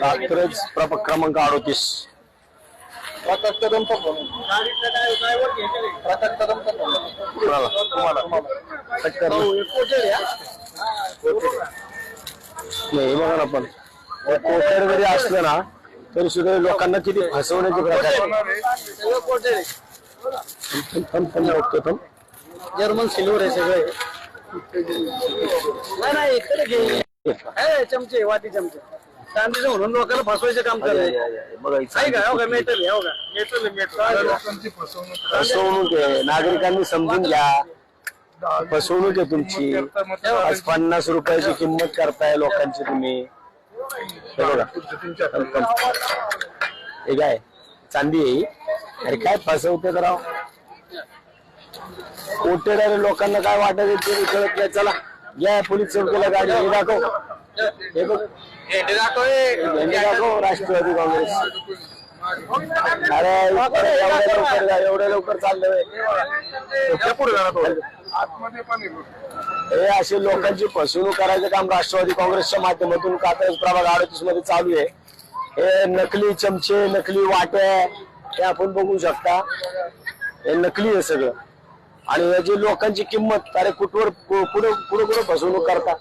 कात्रज प्रभाग क्रमांक 38 नाही बघा ना, पण कोटेड जरी असलं ना तरी सुद्धा लोकांना किती फसवण्याचे प्रकार जर्मन सिल्वर आहे सगळे. नाही चमचे वाटी चमचे चांदीचं म्हणून लोकांना फसवायचं काम करायचं. मेटल फसवणूक आहे, नागरिकांनी समजून घ्या. फसवणूक आहे तुमची. आज 50 रुपयाची किंमत करताय लोकांची तुम्ही. हे काय चांदी आहे? अरे काय फसवते तर कोटेड लोकांना काय वाटायचं ते कळत नाही. चला या पोलीस चौकीला गाडी. हे दाखव, हे बघ, दाखव राष्ट्रवादी काँग्रेस. अरे एवढ्या लवकर चाललंय. हे असे लोकांची फसवणूक करायचं काम राष्ट्रवादी काँग्रेसच्या माध्यमातून कात्रज प्रभाग 38 मध्ये चालू आहे. हे नकली चमचे, नकली वाट्या हे आपण बघू शकता. हे नकली आहे सगळं. आणि याची लोकांची किंमत, अरे कुठवर पुढे फसवणूक करता.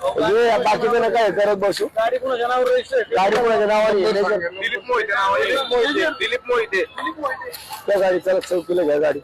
हे बाकीचं काय करत बसू. गाडी कुणाच्या नावावर त्या गाडी चला चौकीला घ्या गाडी.